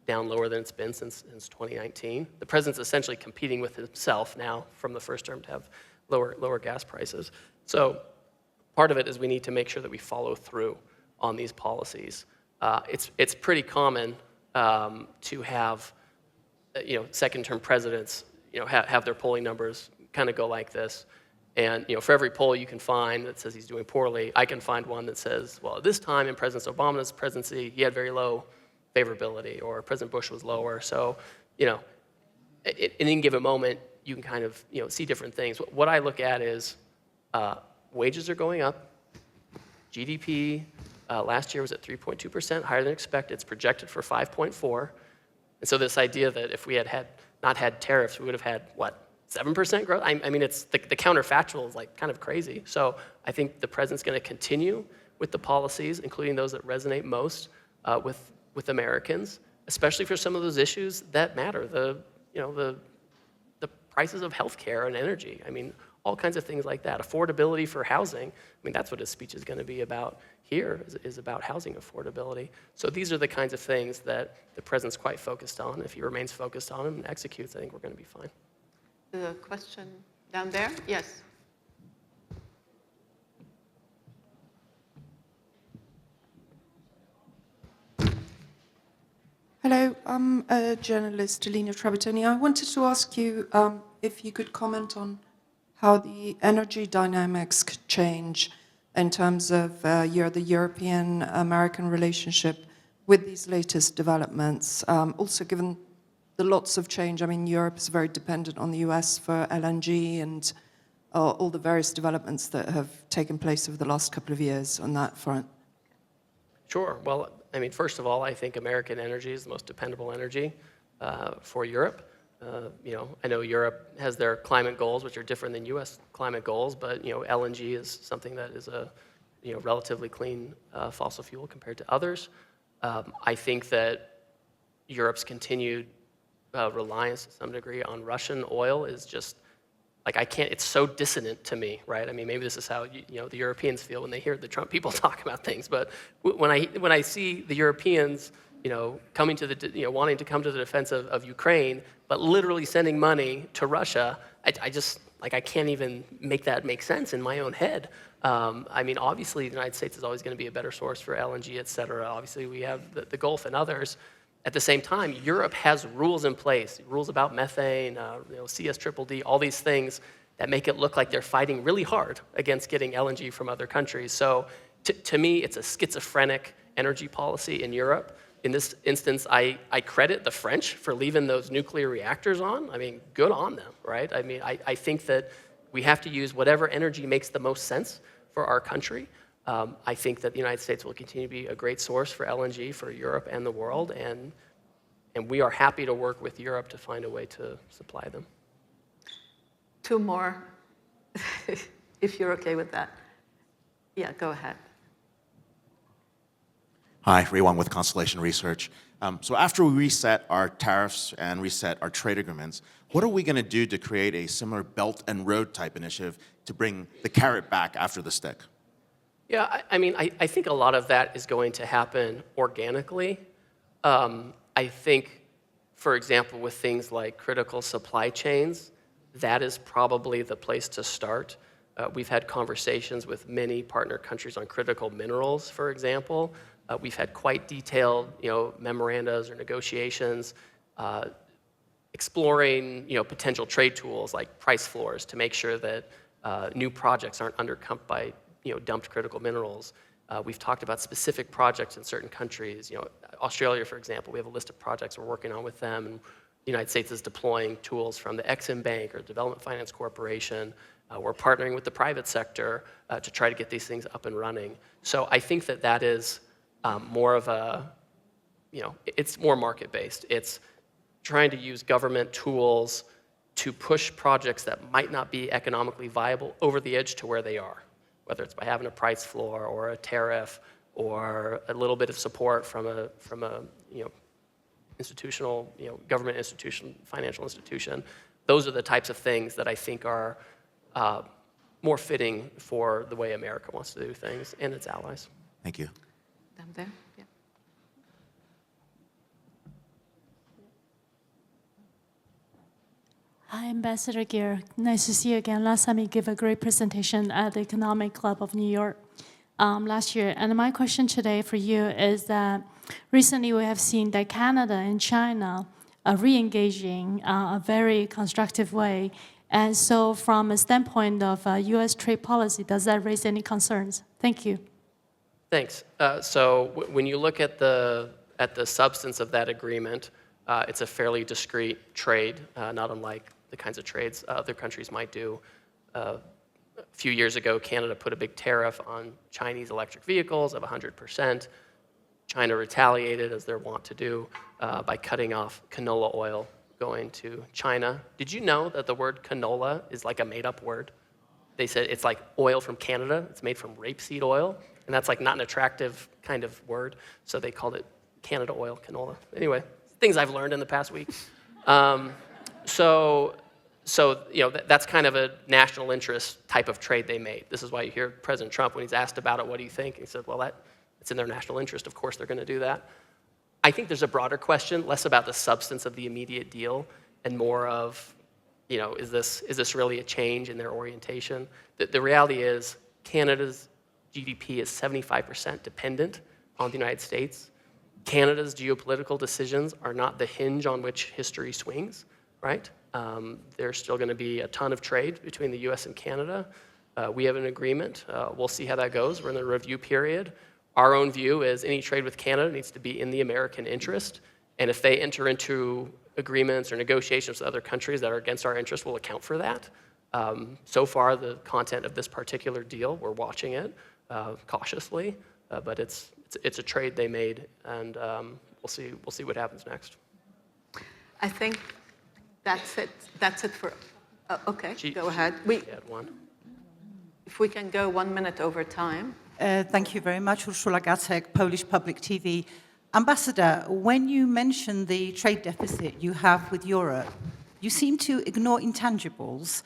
down lower than it's been since 2019. The president's essentially competing with himself now from the first term to have lower gas prices. So part of it is we need to make sure that we follow through on these policies. It's pretty common to have second-term presidents have their polling numbers kind of go like this. And for every poll you can find that says he's doing poorly, I can find one that says, well, at this time in President Obama's presidency, he had very low favorability, or President Bush was lower. So, in any given moment, you can kind of see different things. What I look at is wages are going up. GDP last year was at 3.2%, higher than expected. It's projected for 5.4. And so this idea that if we had not had tariffs, we would have had, 7% growth? I mean, it's the counterfactual is kind of crazy. So I think the president's going to continue with the policies, including those that resonate most with Americans, especially for some of those issues that matter. The prices of healthcare and energy. I mean, all kinds of things like that. Affordability for housing. I mean, that's what his speech is going to be about here, is about housing affordability. So these are the kinds of things that the president's quite focused on. If he remains focused on them and executes, I think we're going to be fine. The question down there? Yes. Hello, I'm a journalist, Alina Trabatoni. I wanted to ask you if you could comment on how the energy dynamics could change in terms of the European-American relationship with these latest developments. Also, given the lots of change, I mean, Europe is very dependent on the US for LNG and all the various developments that have taken place over the last couple of years on that front. Sure. Well, I mean, first of all, I think American energy is the most dependable energy for Europe. I know Europe has their climate goals, which are different than U.S. climate goals, but LNG is something that is a relatively clean fossil fuel compared to others. I think that Europe's continued reliance to some degree on Russian oil is just it's so dissonant to me, right? I mean, maybe this is how the Europeans feel when they hear the Trump people talk about things. But when I see the Europeans, coming to wanting to come to the defense of Ukraine, but literally sending money to Russia, I can't even make that make sense in my own head. I mean, obviously, the United States is always going to be a better source for LNG, et cetera. Obviously, we have the Gulf and others. At the same time, Europe has rules in place, rules about methane, CSDDD, all these things that make it look like they're fighting really hard against getting LNG from other countries. So to me, it's a schizophrenic energy policy in Europe. In this instance, I credit the French for leaving those nuclear reactors on. I mean, good on them, right? I mean, I think that we have to use whatever energy makes the most sense for our country. I think that the United States will continue to be a great source for LNG for Europe and the world, and we are happy to work with Europe to find a way to supply them. Two more, if you're okay with that. Yeah, go ahead. Hi, Ray Wong with Constellation Research. So after we reset our tariffs and reset our trade agreements, what are we going to do to create a similar Belt and Road type initiative to bring the carrot back after the stick? Yeah, I mean, I think a lot of that is going to happen organically. I think, for example, with things like critical supply chains, that is probably the place to start. We've had conversations with many partner countries on critical minerals, for example. We've had quite detailed, memorandas or negotiations, exploring, potential trade tools like price floors to make sure that new projects aren't undercut by, dumped critical minerals. We've talked about specific projects in certain countries. Australia, for example, we have a list of projects we're working on with them, and the United States is deploying tools from the Exim Bank or Development Finance Corporation. We're partnering with the private sector to try to get these things up and running. So I think that is more of a, it's more market-based. It's trying to use government tools to push projects that might not be economically viable over the edge to where they are, whether it's by having a price floor or a tariff or a little bit of support from a institutional, government institution, financial institution. Those are the types of things that I think are more fitting for the way America wants to do things and its allies. Thank you. Down there, yeah. Hi, Ambassador Greer. Nice to see you again. Last time you gave a great presentation at the Economic Club of New York last year. And my question today for you is that recently we have seen that Canada and China are re-engaging a very constructive way. And so from a standpoint of U.S. trade policy, does that raise any concerns? Thank you. Thanks. So when you look at the substance of that agreement, it's a fairly discrete trade, not unlike the kinds of trades other countries might do. A few years ago, Canada put a big tariff on Chinese electric vehicles of 100%. China retaliated, as they're wont to do, by cutting off canola oil going to China. Did you know that the word canola is like a made-up word? They said it's like oil from Canada. It's made from rapeseed oil, and that's like not an attractive kind of word, so they called it Canada oil canola. Anyway, things I've learned in the past week. So that's kind of a national interest type of trade they made. This is why you hear President Trump, when he's asked about it, what do you think? He said, well, it's in their national interest. Of course they're going to do that. I think there's a broader question, less about the substance of the immediate deal and more of, is this really a change in their orientation? The reality is Canada's GDP is 75% dependent on the United States. Canada's geopolitical decisions are not the hinge on which history swings, right? There's still going to be a ton of trade between the US and Canada. We have an agreement. We'll see how that goes. We're in the review period. Our own view is any trade with Canada needs to be in the American interest. And if they enter into agreements or negotiations with other countries that are against our interest, we'll account for that. So far, the content of this particular deal, we're watching it cautiously, but it's a trade they made, and we'll see what happens next. I think that's it. That's it for. Okay, go ahead. Had one. If we can go 1 minute over time. Thank you very much, Urszula Gacek, Polish Public TV. Ambassador, when you mention the trade deficit you have with Europe, you seem to ignore intangibles.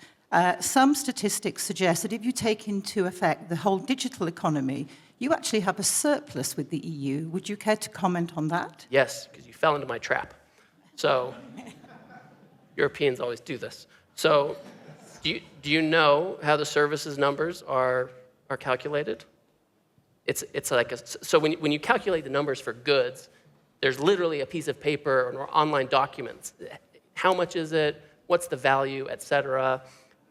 Some statistics suggest that if you take into effect the whole digital economy, you actually have a surplus with the EU. Would you care to comment on that? Yes, because you fell into my trap. So Europeans always do this. So do you know how the services numbers are calculated? It's like so when you calculate the numbers for goods, There's literally a piece of paper or online documents. How much is it? What's the value, et cetera?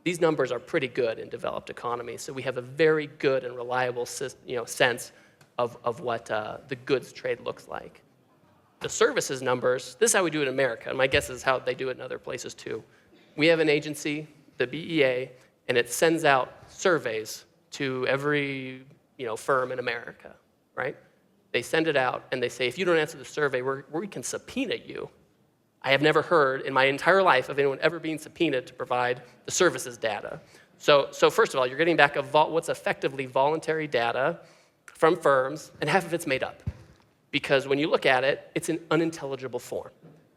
These numbers are pretty good in developed economies, so we have a very good and reliable sense of what the goods trade looks like. The services numbers, this is how we do it in America, and my guess is how they do it in other places too. We have an agency, the BEA, and it sends out surveys to every firm in America, right? They send it out and they say, if you don't answer the survey, we can subpoena you. I have never heard in my entire life of anyone ever being subpoenaed to provide the services data. So first of all, you're getting back what's effectively voluntary data from firms, and half of it's made up. Because when you look at it, it's an unintelligible form.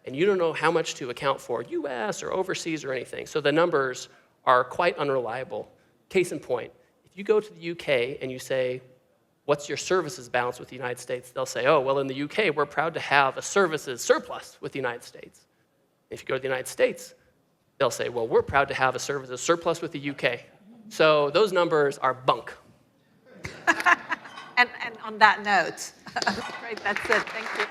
And you don't know how much to account for US or overseas or anything. So the numbers are quite unreliable. Case in point, if you go to the UK and you say, what's your services balance with the United States? They'll say, oh, well, in the UK, we're proud to have a services surplus with the United States. If you go to the United States, they'll say, well, we're proud to have a services surplus with the UK. So those numbers are bunk. And on that note, great, that's it. Thank you.